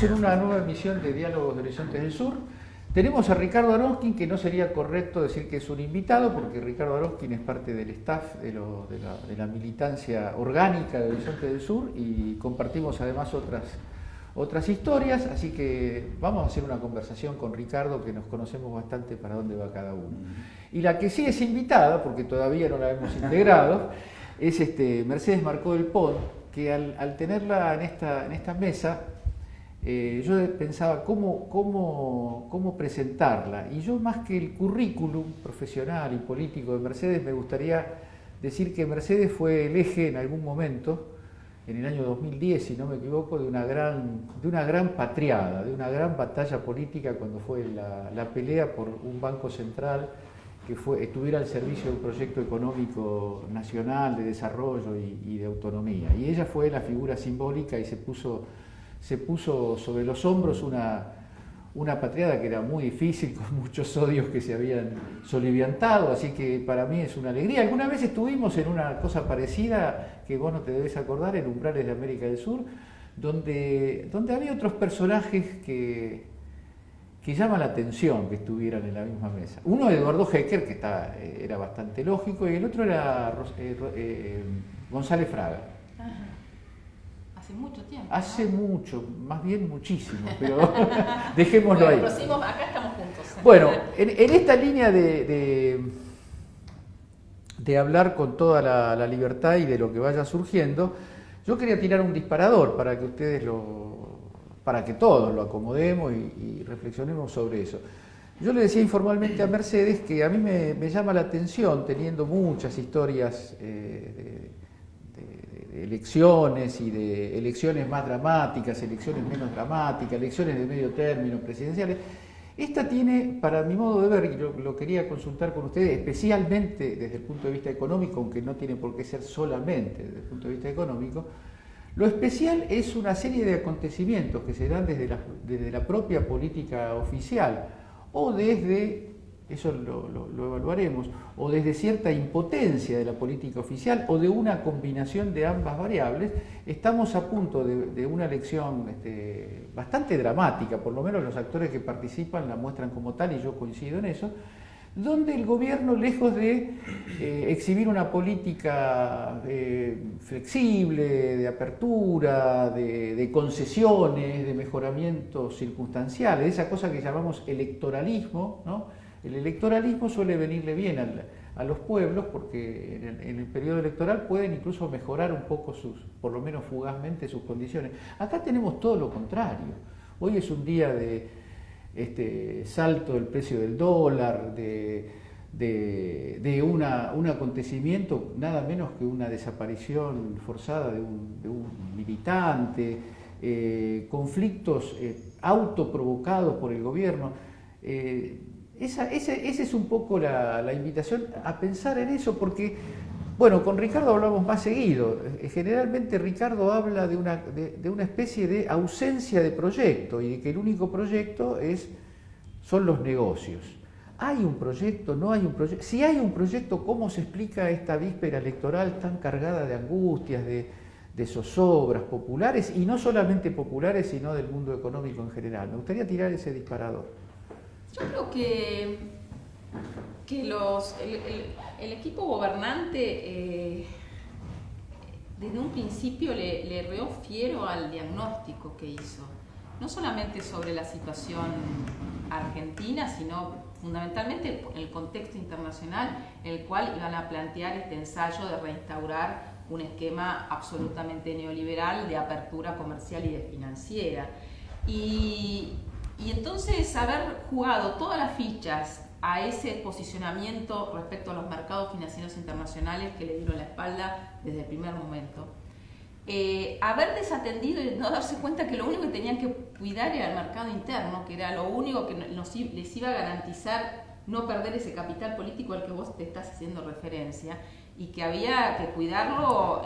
En una nueva emisión de Diálogos de Horizontes del Sur. Tenemos a Ricardo Aronskin, que no sería correcto decir que es un invitado, porque Ricardo Aronskin es parte del staff de la militancia orgánica de Horizontes del Sur y compartimos además otras historias, así que vamos a hacer una conversación con Ricardo, que nos conocemos bastante para dónde va cada uno. Y la que sí es invitada, porque todavía no la hemos integrado, es Mercedes Marcó del Pont, que al tenerla en esta mesa, yo pensaba cómo presentarla, y yo, más que el currículum profesional y político de Mercedes, me gustaría decir que Mercedes fue el eje en algún momento, en el año 2010, si no me equivoco, de una gran patriada, de una gran batalla política, cuando fue la pelea por un banco central que estuviera al servicio de un proyecto económico nacional de desarrollo y de autonomía. Y ella fue la figura simbólica y se puso sobre los hombros una patriada que era muy difícil, con muchos odios que se habían soliviantado, así que para mí es una alegría. Alguna vez estuvimos en una cosa parecida, que vos no te debes acordar, en Umbrales de América del Sur, donde había otros personajes que llaman la atención que estuvieran en la misma mesa. Uno, Eduardo Hecker, que era bastante lógico, y el otro era González Fraga. Ajá. Hace mucho tiempo. Hace mucho, más bien muchísimo, pero dejémoslo bueno, ahí. Pero acá estamos juntos. Bueno, en esta línea de hablar con toda la libertad y de lo que vaya surgiendo, yo quería tirar un disparador para que todos lo acomodemos y reflexionemos sobre eso. Yo le decía informalmente a Mercedes que a mí me llama la atención, teniendo muchas historias de elecciones y de elecciones más dramáticas, elecciones menos dramáticas, elecciones de medio término, presidenciales. Esta tiene, para mi modo de ver, y lo quería consultar con ustedes, especialmente desde el punto de vista económico, aunque no tiene por qué ser solamente desde el punto de vista económico, lo especial es una serie de acontecimientos que se dan desde la propia política oficial, o desde, eso lo evaluaremos, o desde cierta impotencia de la política oficial, o de una combinación de ambas variables. Estamos a punto de una elección bastante dramática, por lo menos los actores que participan la muestran como tal, y yo coincido en eso, donde el gobierno, lejos de exhibir una política flexible, de apertura, de concesiones, de mejoramientos circunstanciales, esa cosa que llamamos electoralismo, ¿no? El electoralismo suele venirle bien a los pueblos, porque en el periodo electoral pueden incluso mejorar un poco por lo menos fugazmente, sus condiciones. Acá tenemos todo lo contrario. Hoy es un día de salto del precio del dólar, de un acontecimiento, nada menos que una desaparición forzada de un militante, conflictos autoprovocados por el gobierno. Esa es un poco la invitación a pensar en eso, porque, bueno, con Ricardo hablamos más seguido. Generalmente Ricardo habla de una especie de ausencia de proyecto, y de que el único proyecto son los negocios. ¿Hay un proyecto? ¿No hay un proyecto? Si hay un proyecto, ¿cómo se explica esta víspera electoral tan cargada de angustias, de zozobras populares, y no solamente populares, sino del mundo económico en general? Me gustaría tirar ese disparador. Yo creo que el equipo gobernante desde un principio le reó fiero al diagnóstico que hizo, no solamente sobre la situación argentina, sino fundamentalmente en el contexto internacional en el cual iban a plantear este ensayo de reinstaurar un esquema absolutamente neoliberal de apertura comercial y de financiera. Y entonces haber jugado todas las fichas a ese posicionamiento respecto a los mercados financieros internacionales que le dieron la espalda desde el primer momento. Haber desatendido y no darse cuenta que lo único que tenían que cuidar era el mercado interno, que era lo único que les iba a garantizar no perder ese capital político al que vos te estás haciendo referencia, y que había que cuidarlo,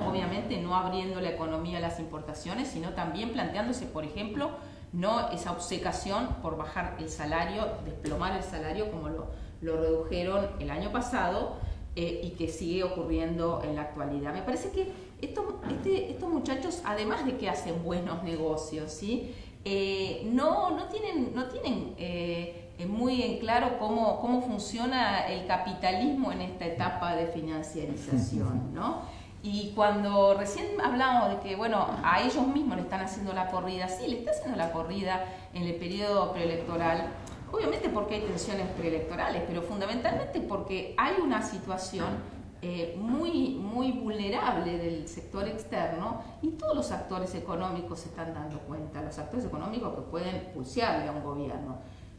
obviamente no abriendo la economía a las importaciones, sino también planteándose, por ejemplo, no esa obcecación por bajar el salario, desplomar el salario como lo redujeron el año pasado, y que sigue ocurriendo en la actualidad. Me parece que estos muchachos, además de que hacen buenos negocios, ¿sí? No tienen muy en claro cómo funciona el capitalismo en esta etapa de financiarización, ¿no? Y cuando recién hablamos de que, bueno, a ellos mismos le están haciendo la corrida, sí, le está haciendo la corrida en el periodo preelectoral, obviamente porque hay tensiones preelectorales, pero fundamentalmente porque hay una situación muy vulnerable del sector externo, y todos los actores económicos se están dando cuenta, los actores económicos que pueden pulsearle a un gobierno,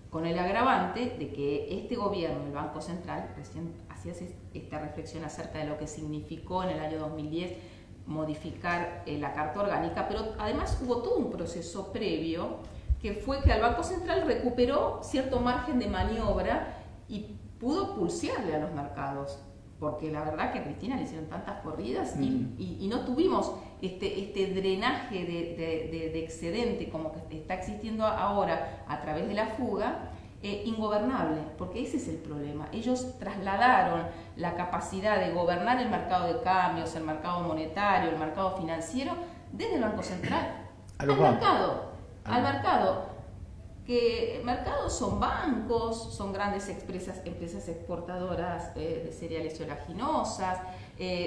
con el agravante de que este gobierno, el Banco Central, recién hacías esta reflexión acerca de lo que significó en el año 2010 modificar la Carta Orgánica, pero además hubo todo un proceso previo que fue que el Banco Central recuperó cierto margen de maniobra y pudo pulsearle a los mercados, porque la verdad que a Cristina le hicieron tantas corridas y no tuvimos este drenaje de excedente como que está existiendo ahora a través de la fuga, ingobernable, porque ese es el problema. Ellos trasladaron la capacidad de gobernar el mercado de cambios, el mercado monetario, el mercado financiero, desde el Banco Central al mercado. Que mercados son bancos, son grandes empresas exportadoras de cereales y oleaginosas,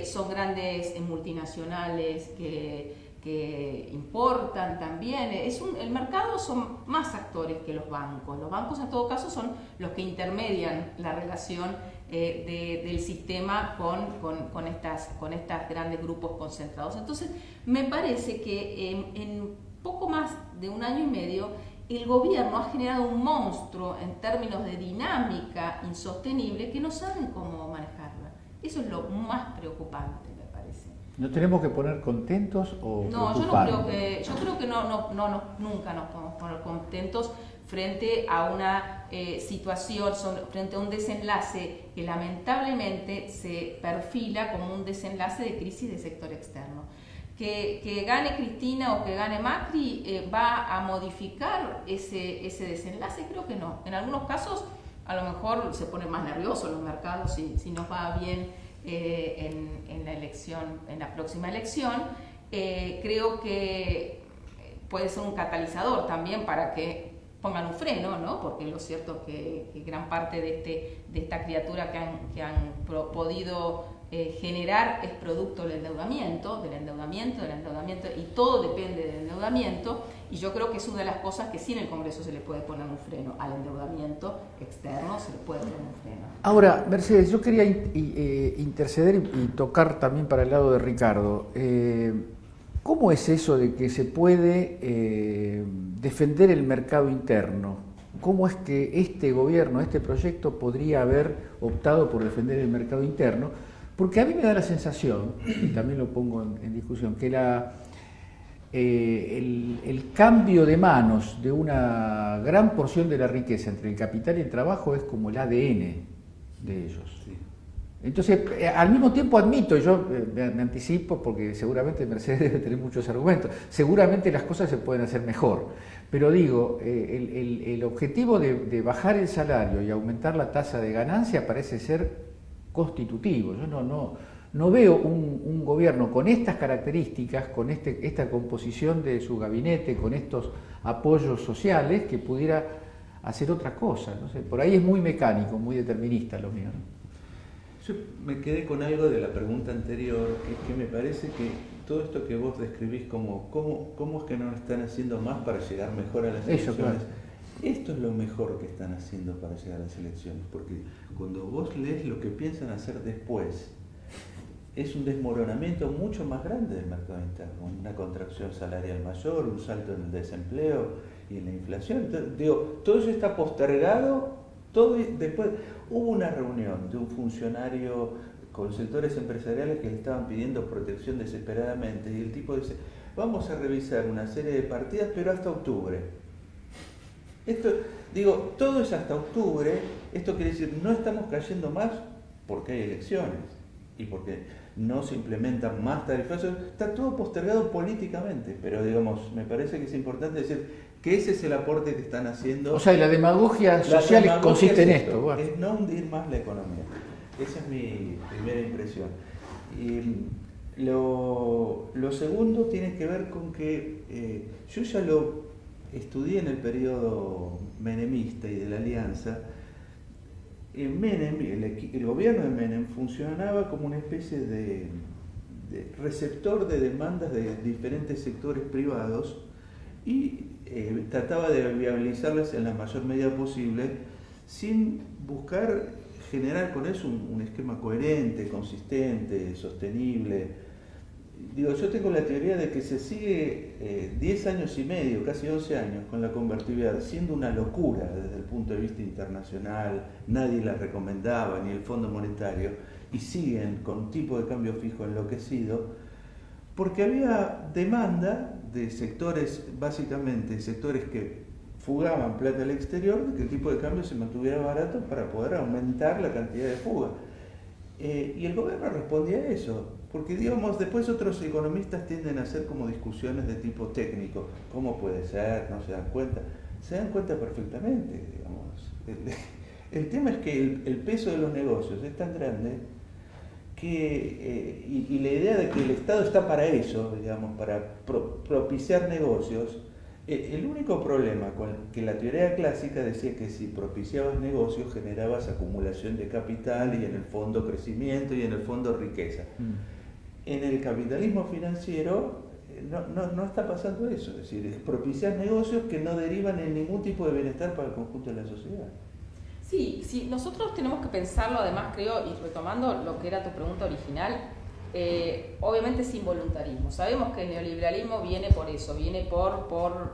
son grandes multinacionales que importan también. El mercado son más actores que los bancos. Los bancos en todo caso son los que intermedian la relación del sistema con estas grandes grupos concentrados. Entonces me parece que en poco más de un año y medio el gobierno ha generado un monstruo en términos de dinámica insostenible que no saben cómo manejarla. Eso es lo más preocupante, me parece. ¿No tenemos que poner contentos o no, preocupados? yo creo que nunca nos podemos poner contentos frente a una situación, frente a un desenlace que lamentablemente se perfila como un desenlace de crisis del sector externo. Que gane Cristina o que gane Macri va a modificar ese desenlace, creo que no. En algunos casos a lo mejor se ponen más nerviosos los mercados si nos va bien en la próxima elección. Creo que puede ser un catalizador también para que pongan un freno, ¿no? Porque lo cierto es que gran parte de esta criatura que han podido generar es producto del endeudamiento, y todo depende del endeudamiento, y yo creo que es una de las cosas que sí en el Congreso se le puede poner un freno al endeudamiento externo, se le puede poner un freno. Ahora, Mercedes, yo quería interceder y tocar también para el lado de Ricardo. ¿Cómo es eso de que se puede defender el mercado interno? ¿Cómo es que este gobierno, este proyecto podría haber optado por defender el mercado interno? Porque a mí me da la sensación, y también lo pongo en discusión, que el cambio de manos de una gran porción de la riqueza entre el capital y el trabajo es como el ADN de ellos. Sí. Entonces, al mismo tiempo admito, yo me anticipo porque seguramente Mercedes debe tener muchos argumentos, seguramente las cosas se pueden hacer mejor, pero digo, el objetivo de bajar el salario y aumentar la tasa de ganancia parece ser constitutivo. Yo no veo un gobierno con estas características, con esta composición de su gabinete, con estos apoyos sociales, que pudiera hacer otra cosa. No sé, por ahí es muy mecánico, muy determinista lo mío, ¿no? Yo me quedé con algo de la pregunta anterior, que me parece que todo esto que vos describís como cómo es que no lo están haciendo más para llegar mejor a las elecciones. Claro. Esto es lo mejor que están haciendo para llegar a las elecciones, porque cuando vos lees lo que piensan hacer después, es un desmoronamiento mucho más grande del mercado interno, una contracción salarial mayor, un salto en el desempleo y en la inflación. Entonces, digo, todo eso está postergado Después hubo una reunión de un funcionario con sectores empresariales que le estaban pidiendo protección desesperadamente y el tipo dice, vamos a revisar una serie de partidas pero hasta octubre. Todo es hasta octubre. Esto quiere decir, no estamos cayendo más porque hay elecciones y porque no se implementan más tarifas. Está todo postergado políticamente, pero me parece que es importante decir que ese es el aporte que están haciendo. O sea, y la demagogia social consiste en esto. Bueno. Es no hundir más la economía. Esa es mi primera impresión. Y lo segundo tiene que ver con que yo ya lo estudié en el periodo menemista y de la Alianza. Menem, el gobierno de Menem funcionaba como una especie de receptor de demandas de diferentes sectores privados y trataba de viabilizarlas en la mayor medida posible sin buscar generar con eso un esquema coherente, consistente, sostenible. Yo tengo la teoría de que se sigue 10 años y medio, casi 11 años, con la convertibilidad, siendo una locura desde el punto de vista internacional, nadie la recomendaba, ni el Fondo Monetario, y siguen con un tipo de cambio fijo enloquecido, porque había demanda de sectores, básicamente sectores que fugaban plata al exterior, de que el tipo de cambio se mantuviera barato para poder aumentar la cantidad de fuga. Y el gobierno respondía a eso, porque después otros economistas tienden a hacer como discusiones de tipo técnico, ¿cómo puede ser? ¿No se dan cuenta? Se dan cuenta perfectamente, El tema es que el peso de los negocios es tan grande que, y la idea de que el Estado está para eso, para propiciar negocios. El único problema con que la teoría clásica decía que si propiciabas negocios generabas acumulación de capital y en el fondo crecimiento y en el fondo riqueza. En el capitalismo financiero no está pasando eso, es decir, propiciar negocios que no derivan en ningún tipo de bienestar para el conjunto de la sociedad. Sí, nosotros tenemos que pensarlo, además creo, y retomando lo que era tu pregunta original, obviamente sin voluntarismo. Sabemos que el neoliberalismo viene por eso, viene por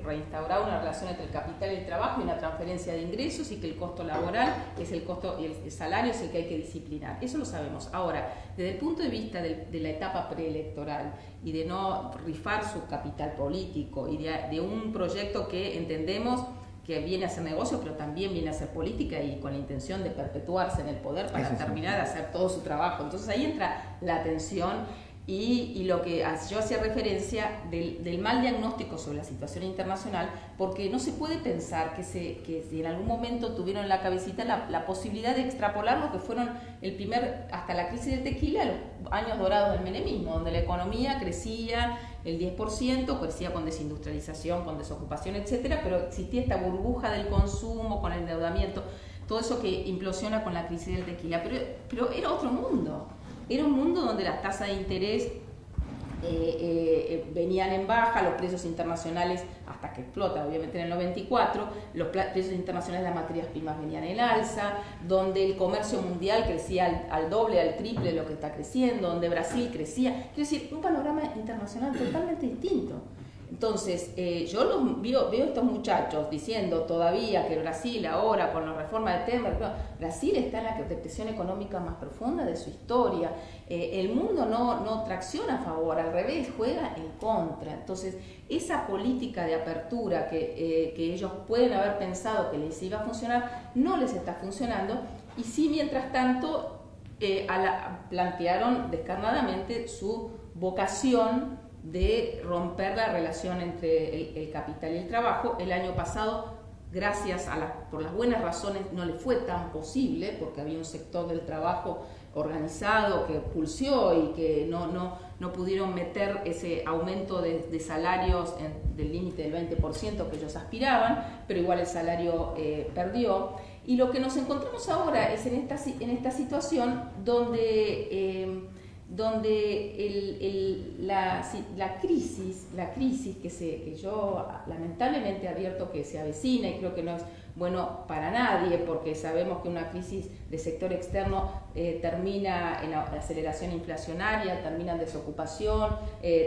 reinstaurar una relación entre el capital y el trabajo y una transferencia de ingresos y que el costo laboral es el costo y el salario es el que hay que disciplinar. Eso lo sabemos. Ahora, desde el punto de vista de la etapa preelectoral y de no rifar su capital político y de un proyecto que entendemos que viene a hacer negocio, pero también viene a hacer política y con la intención de perpetuarse en el poder para terminar de hacer todo su trabajo. Entonces ahí entra la tensión y lo que yo hacía referencia del mal diagnóstico sobre la situación internacional, porque no se puede pensar que si en algún momento tuvieron en la cabecita la posibilidad de extrapolar lo que fueron hasta la crisis del tequila, los años dorados del menemismo, donde la economía crecía el 10%, crecía con desindustrialización, con desocupación, etcétera, pero existía esta burbuja del consumo, con el endeudamiento, todo eso que implosiona con la crisis del tequila, pero era otro mundo. Era un mundo donde las tasas de interés venían en baja, los precios internacionales, hasta que explota obviamente en el 94, los precios internacionales de las materias primas venían en alza, donde el comercio mundial crecía al doble, al triple de lo que está creciendo, donde Brasil crecía, quiero decir, un panorama internacional totalmente distinto. Entonces, yo veo estos muchachos diciendo todavía que Brasil ahora con la reforma de Temer, Brasil está en la depresión económica más profunda de su historia, el mundo no tracciona a favor, al revés, juega en contra. Entonces, esa política de apertura que ellos pueden haber pensado que les iba a funcionar, no les está funcionando, y sí, mientras tanto, plantearon descarnadamente su vocación de romper la relación entre el capital y el trabajo. El año pasado, por las buenas razones, no le fue tan posible, porque había un sector del trabajo organizado que pulsió y que no pudieron meter ese aumento de salarios del límite del 20% que ellos aspiraban, pero igual el salario perdió. Y lo que nos encontramos ahora es en esta situación donde donde la crisis que yo lamentablemente advierto que se avecina, y creo que no es bueno para nadie, porque sabemos que una crisis de sector externo termina en la aceleración inflacionaria, termina en desocupación,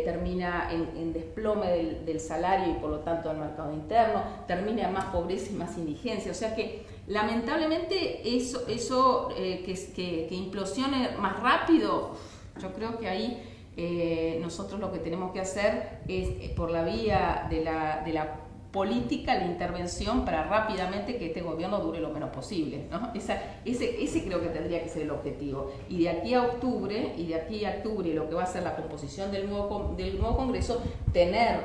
termina en desplome del salario y por lo tanto del mercado interno, termina en más pobreza y más indigencia. O sea que lamentablemente eso que implosione más rápido, yo creo que ahí nosotros lo que tenemos que hacer es, por la vía de la política, la intervención para rápidamente que este gobierno dure lo menos posible, ¿no? Ese creo que tendría que ser el objetivo. Y de aquí a octubre, lo que va a ser la composición del nuevo Congreso, tener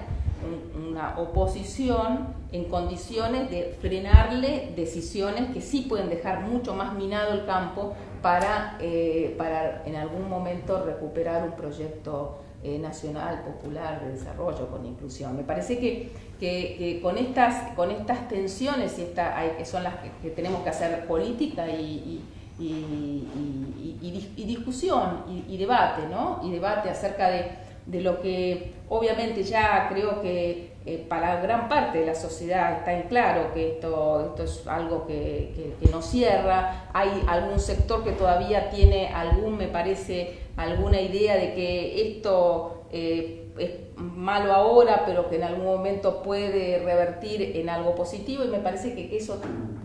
una oposición en condiciones de frenarle decisiones que sí pueden dejar mucho más minado el campo para en algún momento recuperar un proyecto nacional, popular, de desarrollo, con inclusión. Me parece que con estas tensiones que son las que tenemos que hacer política y discusión y debate, ¿no? Y debate acerca de lo que obviamente ya creo que para gran parte de la sociedad está en claro que esto es algo que no cierra. Hay algún sector que todavía tiene me parece, alguna idea de que esto es malo ahora, pero que en algún momento puede revertir en algo positivo, y me parece que eso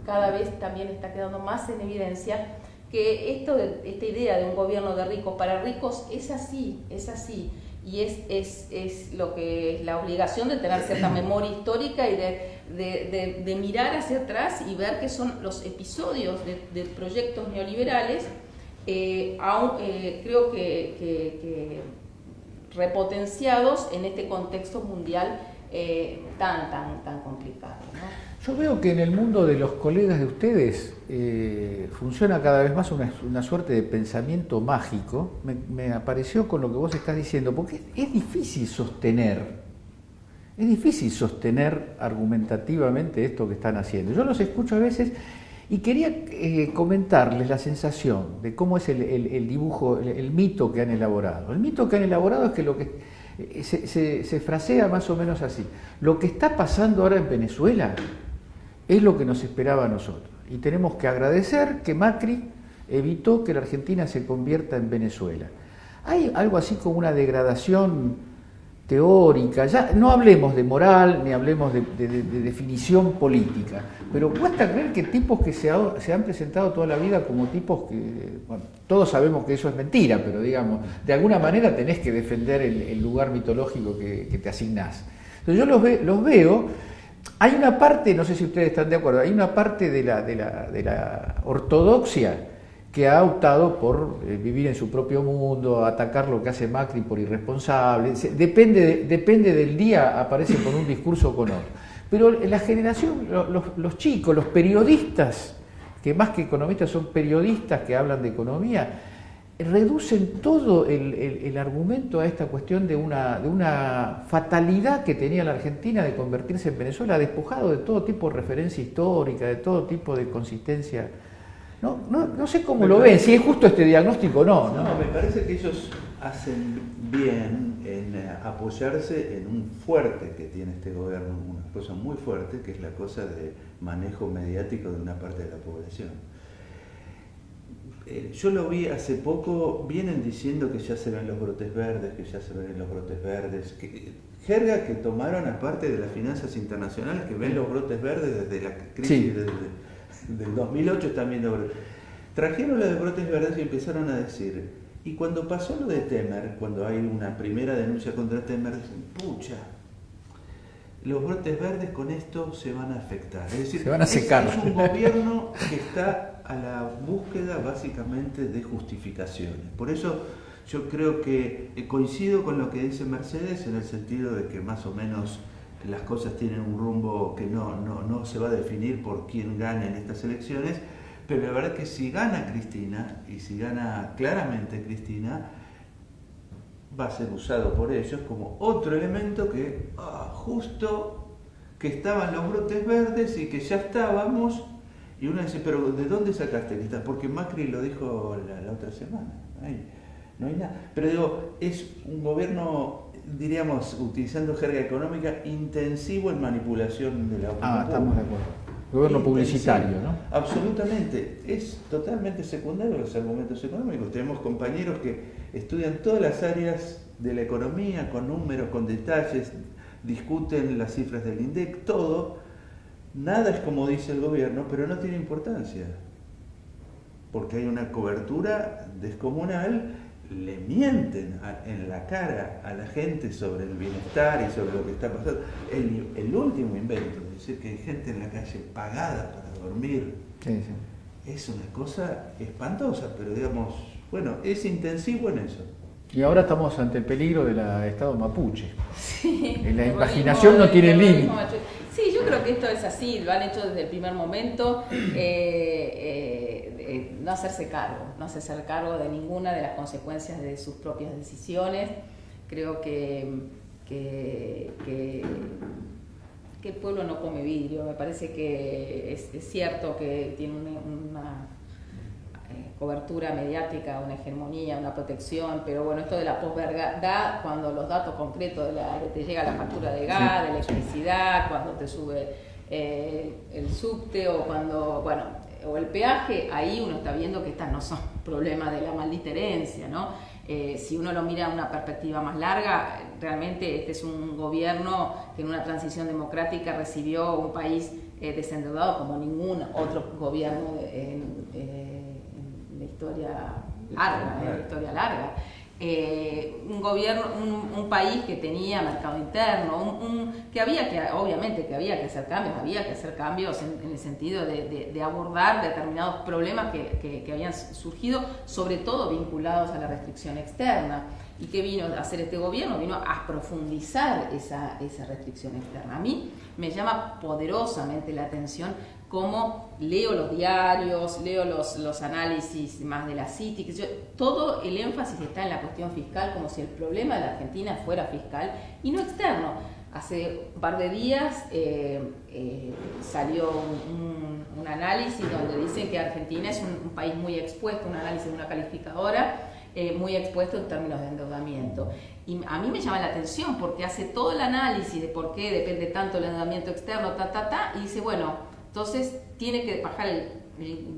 cada vez también está quedando más en evidencia, que esta idea de un gobierno de ricos para ricos es así, y es lo que es la obligación de tener cierta memoria histórica y de mirar hacia atrás y ver qué son los episodios de proyectos neoliberales, creo que repotenciados en este contexto mundial tan complicado, ¿no? Yo veo que en el mundo de los colegas de ustedes funciona cada vez más una suerte de pensamiento mágico. Me apareció con lo que vos estás diciendo, porque es difícil sostener argumentativamente esto que están haciendo. Yo los escucho a veces y quería comentarles la sensación de cómo es el dibujo, el mito que han elaborado. El mito que han elaborado es que lo que se frasea más o menos así: lo que está pasando ahora en Venezuela es lo que nos esperaba a nosotros, y tenemos que agradecer que Macri evitó que la Argentina se convierta en Venezuela. Hay algo así como una degradación teórica, ya no hablemos de moral ni hablemos de definición política, pero cuesta creer que tipos que se han presentado toda la vida como tipos que, bueno, todos sabemos que eso es mentira, pero digamos, de alguna manera tenés que defender el lugar mitológico que te asignás. Entonces yo los veo. Hay una parte, no sé si ustedes están de acuerdo, hay una parte de la ortodoxia que ha optado por vivir en su propio mundo, atacar lo que hace Macri por irresponsable. Depende del día, aparece con un discurso o con otro. Pero la generación, los chicos, los periodistas, que más que economistas son periodistas que hablan de economía, reducen todo el argumento a esta cuestión de una fatalidad que tenía la Argentina de convertirse en Venezuela, despojado de todo tipo de referencia histórica, de todo tipo de consistencia. No sé cómo lo ven, si es justo este diagnóstico o no. No, me parece que ellos hacen bien en apoyarse en un fuerte que tiene este gobierno, una cosa muy fuerte, que es la cosa de manejo mediático de una parte de la población. Yo lo vi hace poco, vienen diciendo que ya se ven los brotes verdes, jerga que tomaron aparte de las finanzas internacionales, que ven los brotes verdes desde la crisis del 2008, están viendo brotes. Trajeron lo de brotes verdes y empezaron a decir, y cuando pasó lo de Temer, cuando hay una primera denuncia contra Temer, dicen, pucha, los brotes verdes con esto se van a afectar. Es decir, se van a secar. Es un gobierno que está a la búsqueda básicamente de justificaciones. Por eso yo creo que coincido con lo que dice Mercedes en el sentido de que más o menos las cosas tienen un rumbo que no se va a definir por quién gane en estas elecciones, pero la verdad es que si gana Cristina, y si gana claramente Cristina, va a ser usado por ellos como otro elemento que justo que estaban los brotes verdes y que ya estábamos, y uno dice, pero ¿de dónde sacaste lista? Porque Macri lo dijo la otra semana. no hay nada. Pero digo, es un gobierno, diríamos, utilizando jerga económica, intensivo en manipulación de la opinión pública. Estamos de acuerdo. Gobierno publicitario, ¿no? Absolutamente. Es totalmente secundario los argumentos económicos. Tenemos compañeros que estudian todas las áreas de la economía, con números, con detalles, discuten las cifras del INDEC, todo. Nada es como dice el gobierno, pero no tiene importancia. Porque hay una cobertura descomunal, le mienten en la cara a la gente sobre el bienestar y sobre lo que está pasando. El último invento, es decir, que hay gente en la calle pagada para dormir, Sí, sí. es una cosa espantosa, pero digamos, bueno, es intensivo en eso. Y ahora estamos ante el peligro del Estado mapuche. Sí, La imaginación no tiene límite. Sí, yo creo que esto es así, lo han hecho desde el primer momento. No hacerse cargo de ninguna de las consecuencias de sus propias decisiones. Creo que el pueblo no come vidrio. Me parece que es cierto que tiene una cobertura mediática, una hegemonía, una protección, pero bueno, esto de la posverdad, cuando los datos concretos te llega la factura de gas, de electricidad, cuando te sube el subte o cuando, bueno, o el peaje, ahí uno está viendo que estas no son problemas de la maldita herencia, ¿no? Si uno lo mira a una perspectiva más larga, realmente este es un gobierno que en una transición democrática recibió un país desendeudado como ningún otro gobierno en la historia larga. Un gobierno, un país que tenía mercado interno, obviamente había que hacer cambios en el sentido de abordar determinados problemas que habían surgido, sobre todo vinculados a la restricción externa. ¿Y qué vino a hacer este gobierno? Vino a profundizar esa restricción externa. A mí me llama poderosamente la atención cómo leo los diarios, leo los análisis más de la CITIC, todo el énfasis está en la cuestión fiscal, como si el problema de la Argentina fuera fiscal y no externo. Hace un par de días salió un análisis donde dicen que Argentina es un país muy expuesto, un análisis de una calificadora, muy expuesto en términos de endeudamiento. Y a mí me llama la atención porque hace todo el análisis de por qué depende tanto el endeudamiento externo, y dice, bueno, entonces tiene que bajar el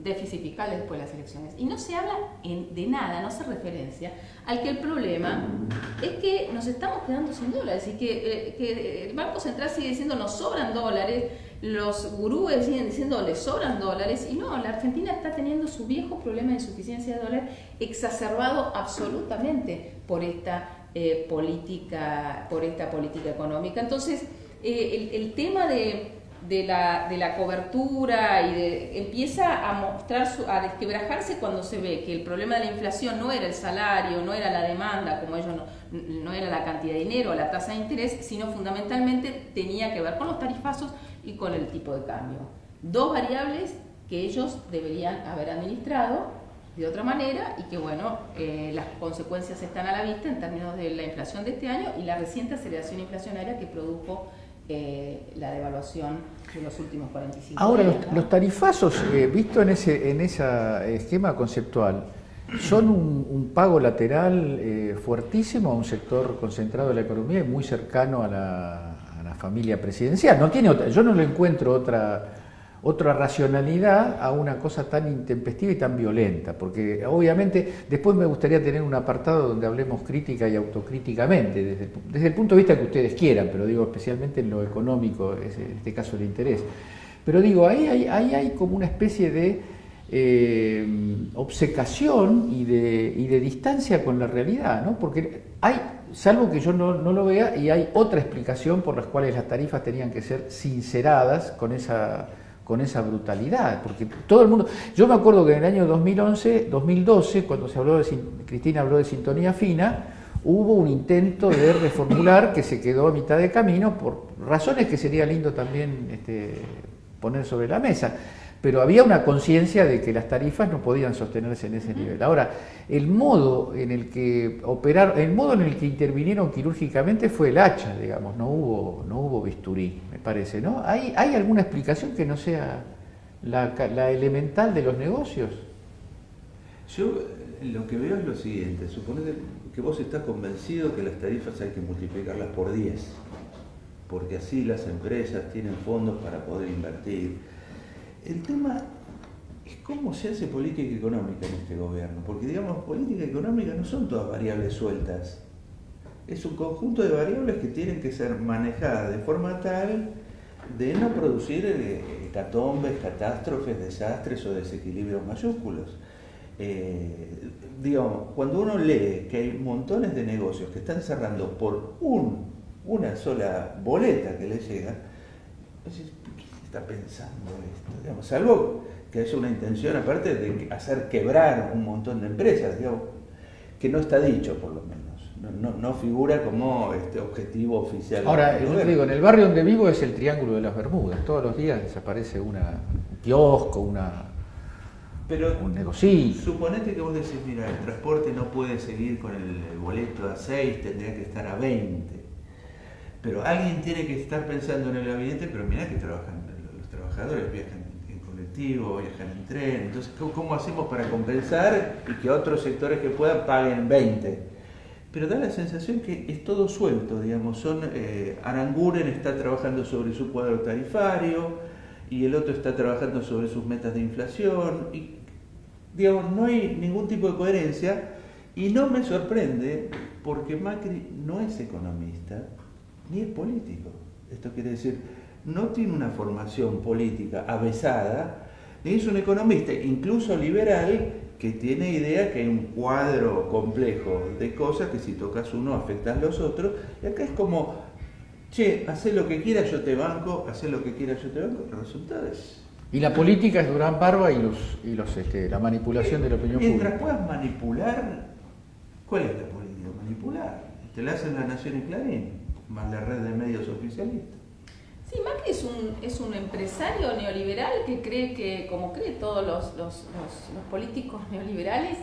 déficit fiscal después de las elecciones. Y no se habla de nada, no hace referencia al que el problema es que nos estamos quedando sin dólares y que el Banco Central sigue diciendo nos sobran dólares, los gurúes siguen diciendo les sobran dólares, y no, la Argentina está teniendo su viejo problema de insuficiencia de dólares exacerbado absolutamente por esta política económica. Entonces, el tema de la cobertura empieza a desquebrajarse cuando se ve que el problema de la inflación no era el salario, no era la demanda, como ellos no era la cantidad de dinero o la tasa de interés, sino fundamentalmente tenía que ver con los tarifazos y con el tipo de cambio. Dos variables que ellos deberían haber administrado de otra manera y que, bueno, las consecuencias están a la vista en términos de la inflación de este año y la reciente aceleración inflacionaria que produjo la devaluación de los últimos 45 Ahora, años. ¿No? los tarifazos, visto en ese esquema conceptual, son un pago lateral fuertísimo a un sector concentrado de la economía y muy cercano a la familia presidencial. No tiene yo no le encuentro otra racionalidad a una cosa tan intempestiva y tan violenta, porque obviamente después me gustaría tener un apartado donde hablemos crítica y autocríticamente, desde el punto de vista que ustedes quieran, pero digo especialmente en lo económico, es en este caso el interés. Pero digo, ahí hay como una especie de obcecación y de distancia con la realidad, ¿no? Porque salvo que yo no lo vea, y hay otra explicación por las cuales las tarifas tenían que ser sinceradas con esa brutalidad, porque todo el mundo... Yo me acuerdo que en el año 2012, cuando Cristina habló de sintonía fina, hubo un intento de reformular que se quedó a mitad de camino por razones que sería lindo también poner sobre la mesa, pero había una conciencia de que las tarifas no podían sostenerse en ese nivel. Ahora, el modo en el que intervinieron quirúrgicamente fue el hacha, digamos, no hubo bisturí, me parece, ¿no? ¿Hay alguna explicación que no sea la elemental de los negocios? Yo lo que veo es lo siguiente, suponete que vos estás convencido que las tarifas hay que multiplicarlas por 10, porque así las empresas tienen fondos para poder invertir. El tema es cómo se hace política económica en este gobierno, porque digamos, política económica no son todas variables sueltas, es un conjunto de variables que tienen que ser manejadas de forma tal de no producir hecatombes, catástrofes, desastres o desequilibrios mayúsculos. Digamos, cuando uno lee que hay montones de negocios que están cerrando por una sola boleta que le llega, entonces, ¿qué se está pensando esto? Digamos, salvo que haya una intención aparte de hacer quebrar un montón de empresas, digamos, que no está dicho por lo menos. No figura como objetivo oficial. Ahora, yo te digo, en el barrio donde vivo es el Triángulo de las Bermudas. Todos los días desaparece un kiosco, un negocio. Suponete que vos decís, mira, el transporte no puede seguir con el boleto a 6, tendría que estar a 20. Pero alguien tiene que estar pensando en el gabinete, pero mirá que los trabajadores viajan en colectivo, viajan en tren. Entonces, ¿cómo hacemos para compensar y que otros sectores que puedan paguen 20? Pero da la sensación que es todo suelto, digamos, Aranguren está trabajando sobre su cuadro tarifario y el otro está trabajando sobre sus metas de inflación y, digamos, no hay ningún tipo de coherencia y no me sorprende porque Macri no es economista ni es político. Esto quiere decir, no tiene una formación política avesada, ni es un economista, incluso liberal, que tiene idea que hay un cuadro complejo de cosas que si tocas uno afectan los otros, y acá es como, che, hacé lo que quieras, yo te banco, hacé lo que quieras, yo te banco, el resultado es... Y la política es Durán Barba y la manipulación de la opinión Mientras pública. puedas manipular, ¿cuál es la política? Manipular. Te la hacen La Nación y Clarín, más la red de medios oficialistas. Sí, Macri es un empresario neoliberal que cree que, como cree todos los políticos neoliberales,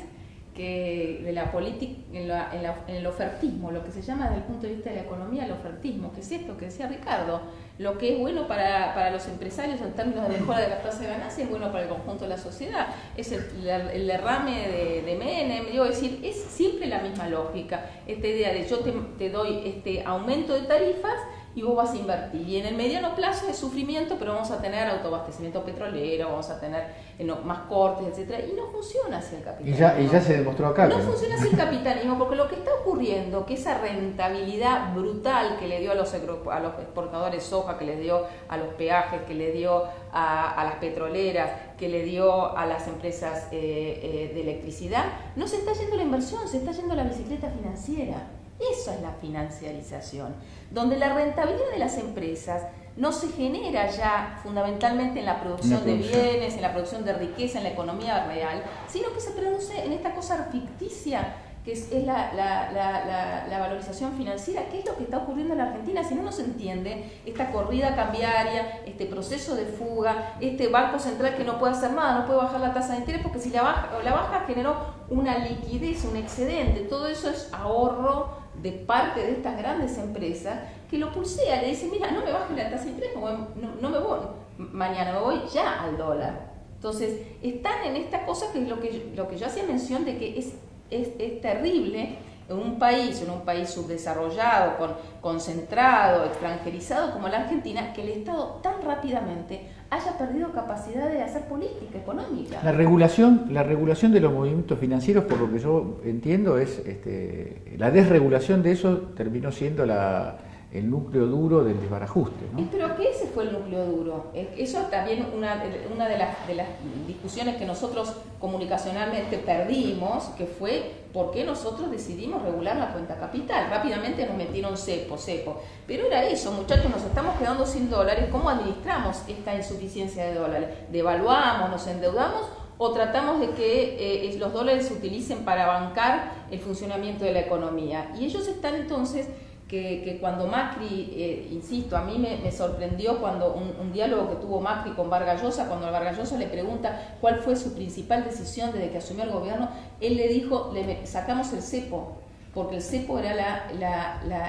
que de la política, en el ofertismo, lo que se llama desde el punto de vista de la economía el ofertismo, que es esto que decía Ricardo, lo que es bueno para los empresarios en términos de mejora de la tasa de ganancia es bueno para el conjunto de la sociedad, es el derrame de Menem, digo, es decir, es siempre la misma lógica, esta idea de yo te doy este aumento de tarifas y vos vas a invertir. Y en el mediano plazo es sufrimiento, pero vamos a tener autoabastecimiento petrolero, vamos a tener más cortes, etcétera. Y no funciona así el capitalismo. Y ya se demostró acá. No funciona así el capitalismo, porque lo que está ocurriendo, que esa rentabilidad brutal que le dio a los exportadores soja, que les dio a los peajes, que le dio a las petroleras, que le dio a las empresas de electricidad, no se está yendo la inversión, se está yendo la bicicleta financiera. Esa es la financiarización, donde la rentabilidad de las empresas no se genera ya fundamentalmente en la producción de bienes, en la producción de riqueza, en la economía real, sino que se produce en esta cosa ficticia que es la valorización financiera, que es lo que está ocurriendo en la Argentina. Si no se entiende esta corrida cambiaria, este proceso de fuga, este Banco Central que no puede hacer nada, no puede bajar la tasa de interés, porque si la baja generó una liquidez, un excedente, todo eso es ahorro de parte de estas grandes empresas que lo pulsea, le dice, mira, no me bajes la tasa de interés, no me voy, mañana me voy ya al dólar. Entonces, están en esta cosa que es lo que yo hacía mención de que es terrible en un país subdesarrollado, concentrado, extranjerizado como la Argentina, que el Estado tan rápidamente haya perdido capacidad de hacer política económica. La regulación de los movimientos financieros, por lo que yo entiendo, es la desregulación de eso terminó siendo el núcleo duro del desbarajuste, ¿no? Pero que ese fue el núcleo duro. Eso también una de las discusiones que nosotros comunicacionalmente perdimos, que fue por qué nosotros decidimos regular la cuenta capital. Rápidamente nos metieron cepo. Pero era eso, muchachos, nos estamos quedando sin dólares. ¿Cómo administramos esta insuficiencia de dólares? ¿Devaluamos, nos endeudamos o tratamos de que los dólares se utilicen para bancar el funcionamiento de la economía? Y ellos están entonces... Que cuando Macri, insisto, a mí me sorprendió cuando un diálogo que tuvo Macri con Vargas Llosa, cuando Vargas Llosa le pregunta cuál fue su principal decisión desde que asumió el gobierno, él le dijo, sacamos el cepo porque el cepo era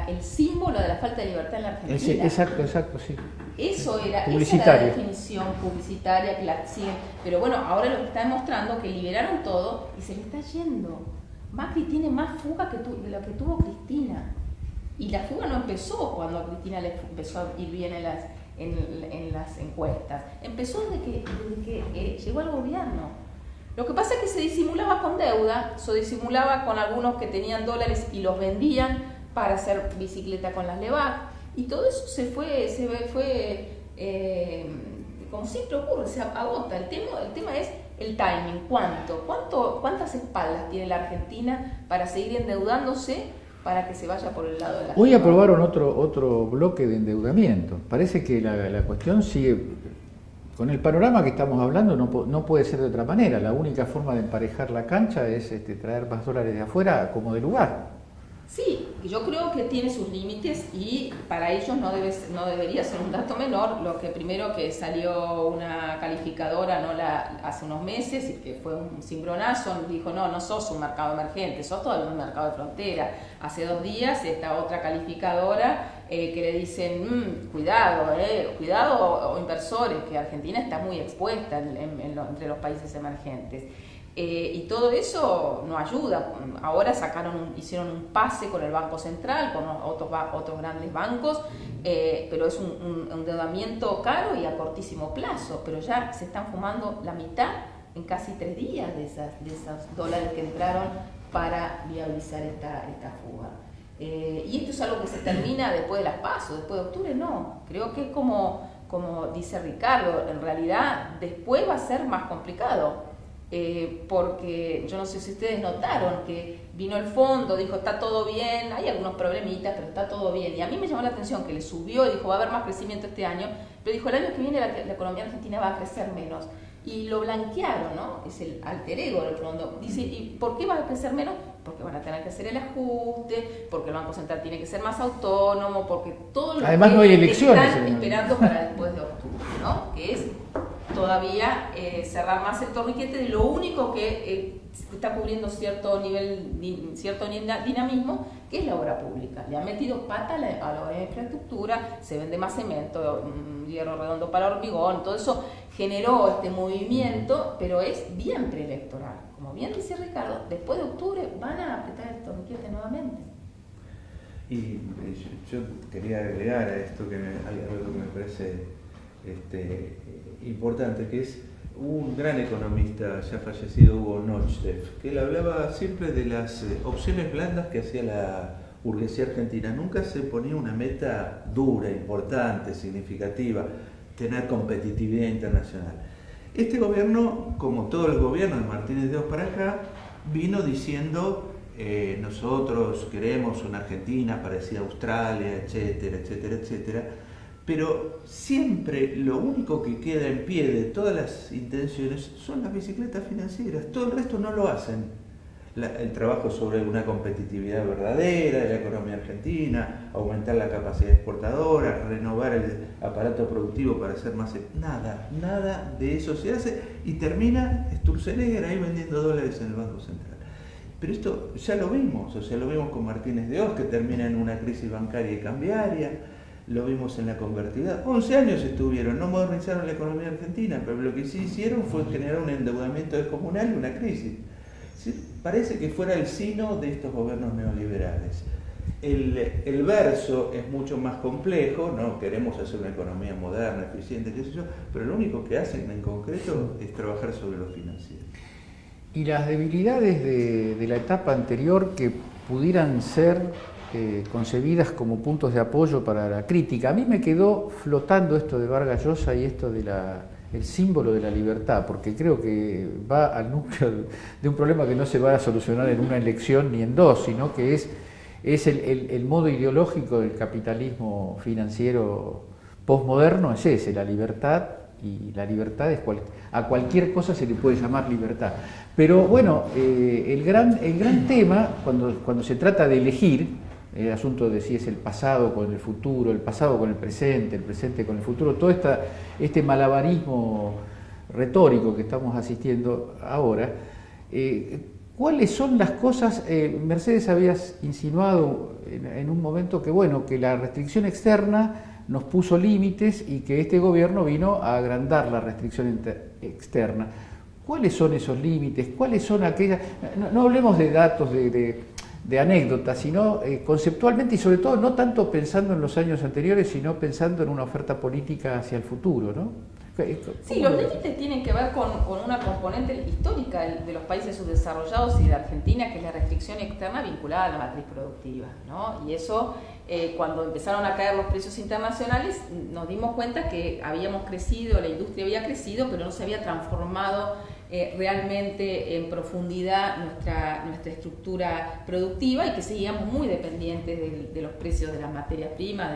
el símbolo de la falta de libertad en la Argentina. Exacto, sí. Esa era la definición publicitaria que la siguen. Pero bueno, ahora lo que está demostrando que liberaron todo y se le está yendo. Macri tiene más fuga de lo que tuvo Cristina. Y la fuga no empezó cuando a Cristina le empezó a ir bien en las encuestas. Empezó desde que llegó al gobierno. Lo que pasa es que se disimulaba con deuda, se disimulaba con algunos que tenían dólares y los vendían para hacer bicicleta con las LEVAC. Y todo eso se fue como siempre ocurre, se agota. El tema es el timing. ¿Cuántas espaldas tiene la Argentina para seguir endeudándose para que se vaya por el lado de la... Hoy aprobaron otro bloque de endeudamiento. Parece que la cuestión sigue... Con el panorama que estamos hablando no puede ser de otra manera. La única forma de emparejar la cancha es traer más dólares de afuera como de lugar. Sí, yo creo que tiene sus límites y para ellos no debería ser un dato menor. Lo que primero que salió una calificadora hace unos meses y que fue un cimbronazo, dijo no sos un mercado emergente, sos todavía un mercado de frontera. Hace 2 días esta otra calificadora que le dicen cuidado o inversores, que Argentina está muy expuesta entre los países emergentes. Y todo eso no ayuda. Ahora hicieron un pase con el Banco Central, con otros grandes bancos, pero es un endeudamiento caro y a cortísimo plazo, pero ya se están fumando la mitad en casi 3 días de esos dólares que entraron para viabilizar esta fuga. Y esto es algo que se termina después de las PASO, después de octubre no. Creo que es como dice Ricardo, en realidad después va a ser más complicado. Porque yo no sé si ustedes notaron que vino el fondo, dijo está todo bien, hay algunos problemitas, pero está todo bien. Y a mí me llamó la atención que le subió y dijo va a haber más crecimiento este año, pero dijo el año que viene la economía argentina va a crecer menos. Y lo blanquearon, ¿no? Es el alter ego del fondo. Dice, ¿y por qué va a crecer menos? Porque van a tener que hacer el ajuste, porque el Banco Central tiene que ser más autónomo, porque todo lo además que no hay elecciones, están esperando para después de octubre, ¿no? Que es todavía cerrar más el torniquete de lo único que está cubriendo cierto dinamismo, que es la obra pública. Le han metido pata a la obra de infraestructura, se vende más cemento, hierro redondo para hormigón, todo eso generó este movimiento, pero es bien preelectoral. Como bien dice Ricardo, después de octubre van a apretar el torniquete nuevamente. Y yo quería agregar a esto algo que me parece importante, que es un gran economista ya fallecido, Hugo Nochev, que él hablaba siempre de las opciones blandas que hacía la burguesía argentina. Nunca se ponía una meta dura, importante, significativa, tener competitividad internacional. Este gobierno, como todos los gobiernos de Martínez de Oz para acá, vino diciendo nosotros queremos una Argentina parecida a Australia, etcétera, etcétera, etcétera. Pero siempre lo único que queda en pie de todas las intenciones son las bicicletas financieras. Todo el resto no lo hacen. El trabajo sobre una competitividad verdadera de la economía argentina, aumentar la capacidad exportadora, renovar el aparato productivo para hacer más... Nada de eso se hace y termina Sturzenegger ahí vendiendo dólares en el Banco Central. Pero esto ya lo vimos, lo vimos con Martínez de Oz, que termina en una crisis bancaria y cambiaria. Lo vimos en la convertibilidad. 11 años estuvieron, no modernizaron la economía argentina, pero lo que sí hicieron fue generar un endeudamiento descomunal y una crisis. ¿Sí? Parece que fuera el sino de estos gobiernos neoliberales. El verso es mucho más complejo, ¿no? Queremos hacer una economía moderna, eficiente, qué sé yo, pero lo único que hacen en concreto es trabajar sobre lo financiero. Y las debilidades de la etapa anterior que pudieran ser concebidas como puntos de apoyo para la crítica. A mí me quedó flotando esto de Vargas Llosa y esto de el símbolo de la libertad, porque creo que va al núcleo de un problema que no se va a solucionar en una elección ni en 2, sino que es el modo ideológico del capitalismo financiero postmoderno, es ese, la libertad, y la libertad es a cualquier cosa se le puede llamar libertad. Pero bueno, el gran tema, cuando se trata de elegir, el asunto de si es el pasado con el futuro, el pasado con el presente con el futuro, todo este malabarismo retórico que estamos asistiendo ahora, ¿cuáles son las cosas? Mercedes, habías insinuado en un momento que, bueno, que la restricción externa nos puso límites y que este gobierno vino a agrandar la restricción externa. ¿Cuáles son esos límites? ¿Cuáles son aquellas? No hablemos de datos, de anécdotas, sino conceptualmente y sobre todo no tanto pensando en los años anteriores, sino pensando en una oferta política hacia el futuro, ¿no? Sí, los límites tienen que ver con una componente histórica de los países subdesarrollados y de Argentina, que es la restricción externa vinculada a la matriz productiva, ¿no? Y eso, cuando empezaron a caer los precios internacionales, nos dimos cuenta que habíamos crecido, la industria había crecido, pero no se había transformado realmente en profundidad nuestra estructura productiva y que seguíamos muy dependientes de los precios de las materias primas,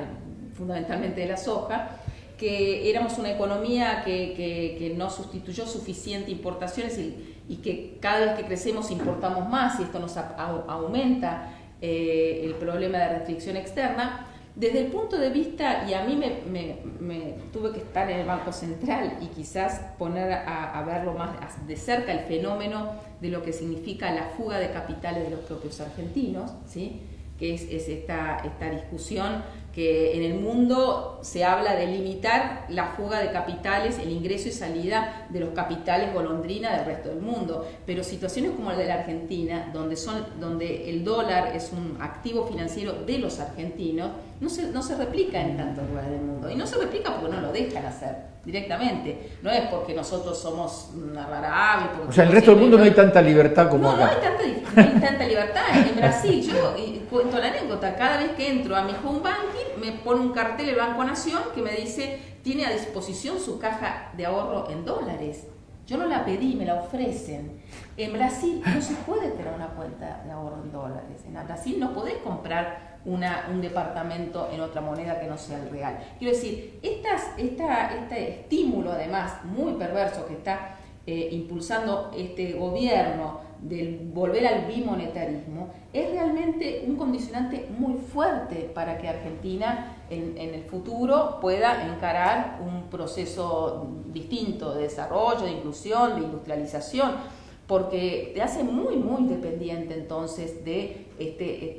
fundamentalmente de la soja, que éramos una economía que no sustituyó suficiente importaciones y que cada vez que crecemos importamos más y esto nos aumenta el problema de restricción externa. Desde el punto de vista, y a mí me tuve que estar en el Banco Central y quizás poner a verlo más de cerca el fenómeno de lo que significa la fuga de capitales de los propios argentinos, ¿sí? Que es esta discusión que en el mundo se habla de limitar la fuga de capitales, el ingreso y salida de los capitales golondrina del resto del mundo, pero situaciones como la de la Argentina, donde el dólar es un activo financiero de los argentinos, no se replica en tantos lugares del mundo, y no se replica porque no lo dejan hacer directamente, no es porque nosotros somos una rara ave. O sea, en el resto del mundo no hay tanta libertad como acá. No hay tanta libertad. En Brasil, yo cuento la anécdota, cada vez que entro a mi home banking me pone un cartel el Banco Nación que me dice tiene a disposición su caja de ahorro en dólares. Yo no la pedí, me la ofrecen. En Brasil no se puede tener una cuenta de ahorro en dólares. En Brasil no podés comprar un departamento en otra moneda que no sea el real. Quiero decir, este estímulo además muy perverso que está impulsando este gobierno del volver al bimonetarismo es realmente un condicionante muy fuerte para que Argentina en el futuro pueda encarar un proceso distinto de desarrollo, de inclusión, de industrialización, porque te hace muy, muy dependiente entonces de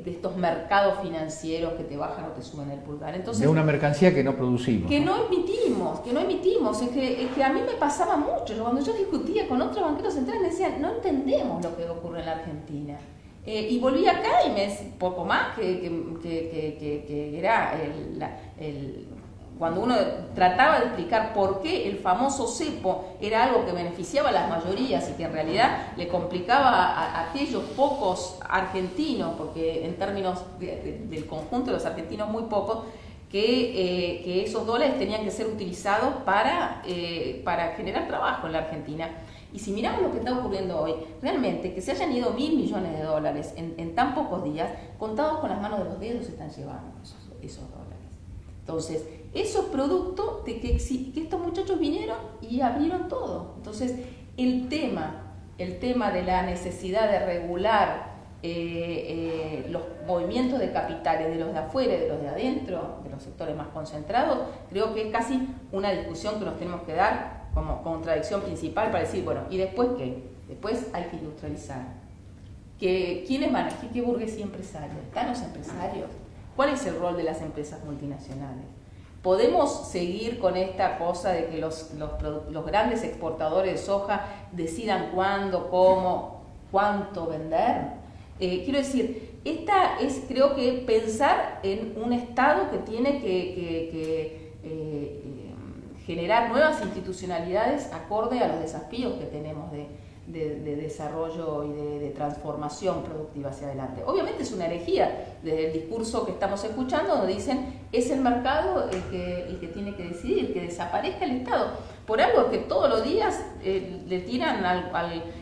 estos mercados financieros que te bajan o te suben el pulgar. Entonces, de una mercancía que no producimos. Que no emitimos. Es que a mí me pasaba mucho. Cuando yo discutía con otros banqueros centrales me decían, no entendemos lo que ocurre en la Argentina. Y volví acá y me poco más que era cuando uno trataba de explicar por qué el famoso cepo era algo que beneficiaba a las mayorías y que en realidad le complicaba a aquellos pocos argentinos, porque en términos del conjunto de los argentinos muy pocos, que esos dólares tenían que ser utilizados para generar trabajo en la Argentina. Y si miramos lo que está ocurriendo hoy, realmente que se hayan ido $1.000 millones de dólares en tan pocos días, contados con las manos de los dedos se están llevando esos dólares. Entonces, eso es producto de que estos muchachos vinieron y abrieron todo. Entonces, el tema de la necesidad de regular los movimientos de capitales de los de afuera y de los de adentro, de los sectores más concentrados, creo que es casi una discusión que nos tenemos que dar como contradicción principal para decir, bueno, ¿y después qué? Después hay que industrializar. ¿Quiénes van aquí? ¿Qué burguesía empresaria? ¿Están los empresarios? ¿Cuál es el rol de las empresas multinacionales? ¿Podemos seguir con esta cosa de que los grandes exportadores de soja decidan cuándo, cómo, cuánto vender? Quiero decir, esta es, creo que, pensar en un Estado que tiene que generar nuevas institucionalidades acorde a los desafíos que tenemos de desarrollo y de transformación productiva hacia adelante. Obviamente es una herejía desde el discurso que estamos escuchando, donde dicen es el mercado el que tiene que decidir, que desaparezca el Estado, por algo que todos los días le tiran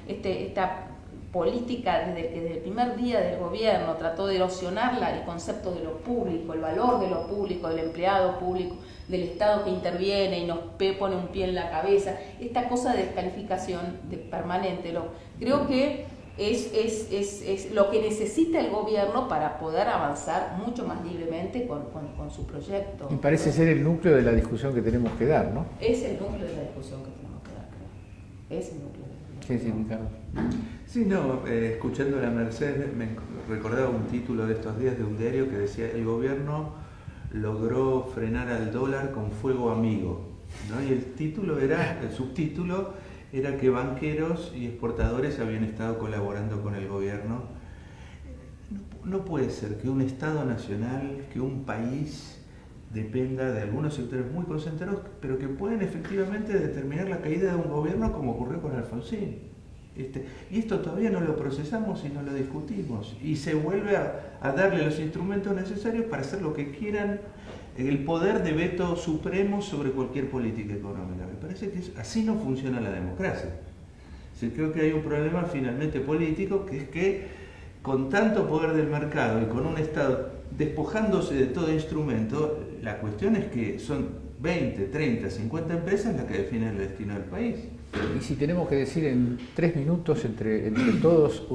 esta política desde el primer día del gobierno, trató de erosionarla, el concepto de lo público, el valor de lo público, del empleado público, del Estado que interviene y nos pone un pie en la cabeza, esta cosa de descalificación permanente. Creo que es lo que necesita el gobierno para poder avanzar mucho más libremente con su proyecto. Y parece ser el núcleo de la discusión que tenemos que dar, ¿no? Es el núcleo de la discusión que tenemos que dar, creo. Es el núcleo de la discusión. Sí, Ricardo. Sí, no, escuchando a la Mercedes me recordaba un título de estos días de un diario que decía: el gobierno logró frenar al dólar con fuego amigo, ¿no? Y el subtítulo era que banqueros y exportadores habían estado colaborando con el gobierno. No puede ser que un Estado nacional, que un país dependa de algunos sectores muy concentrados, pero que pueden efectivamente determinar la caída de un gobierno, como ocurrió con Alfonsín. Y esto todavía no lo procesamos y no lo discutimos. Y se vuelve a darle los instrumentos necesarios para hacer lo que quieran, el poder de veto supremo sobre cualquier política económica. Me parece que así no funciona la democracia. Creo que hay un problema finalmente político, que es que con tanto poder del mercado y con un Estado despojándose de todo instrumento, la cuestión es que son 20, 30, 50 empresas las que definen el destino del país. Y si tenemos que decir en 3 minutos entre todos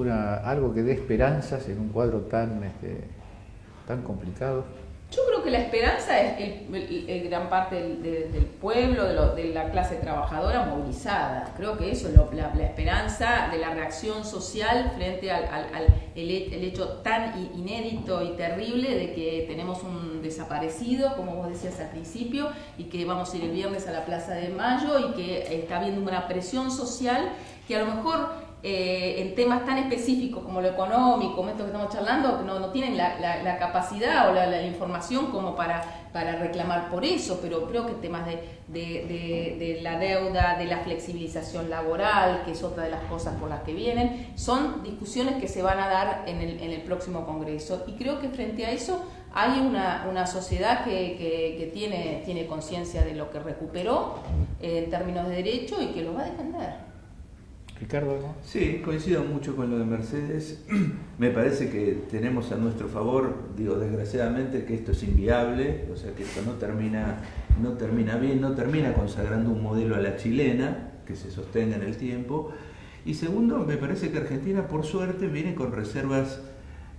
algo que dé esperanzas en un cuadro tan complicado. Yo creo que la esperanza es el gran parte del pueblo, de la clase trabajadora movilizada. Creo que eso es la esperanza de la reacción social frente el hecho tan inédito y terrible de que tenemos un desaparecido, como vos decías al principio, y que vamos a ir el viernes a la Plaza de Mayo, y que está habiendo una presión social que a lo mejor en temas tan específicos como lo económico, esto que estamos charlando, no tienen la capacidad o la información como para reclamar por eso, pero creo que temas de la deuda, de la flexibilización laboral, que es otra de las cosas por las que vienen, son discusiones que se van a dar en el próximo Congreso. Y creo que frente a eso hay una sociedad que tiene conciencia de lo que recuperó en términos de derecho y que lo va a defender. Ricardo, ¿no? Sí, coincido mucho con lo de Mercedes. Me parece que tenemos a nuestro favor, desgraciadamente, que esto es inviable, o sea que esto no termina bien, no termina consagrando un modelo a la chilena que se sostenga en el tiempo. Y segundo, me parece que Argentina, por suerte, viene con reservas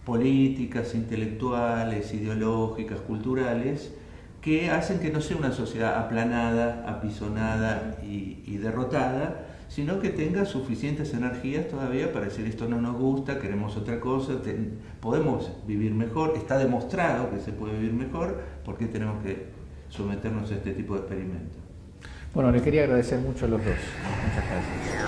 políticas, intelectuales, ideológicas, culturales, que hacen que no sea una sociedad aplanada, apisonada y derrotada, sino que tenga suficientes energías todavía para decir: esto no nos gusta, queremos otra cosa, podemos vivir mejor, está demostrado que se puede vivir mejor, ¿por qué tenemos que someternos a este tipo de experimentos? Bueno, les quería agradecer mucho a los dos. Muchas gracias.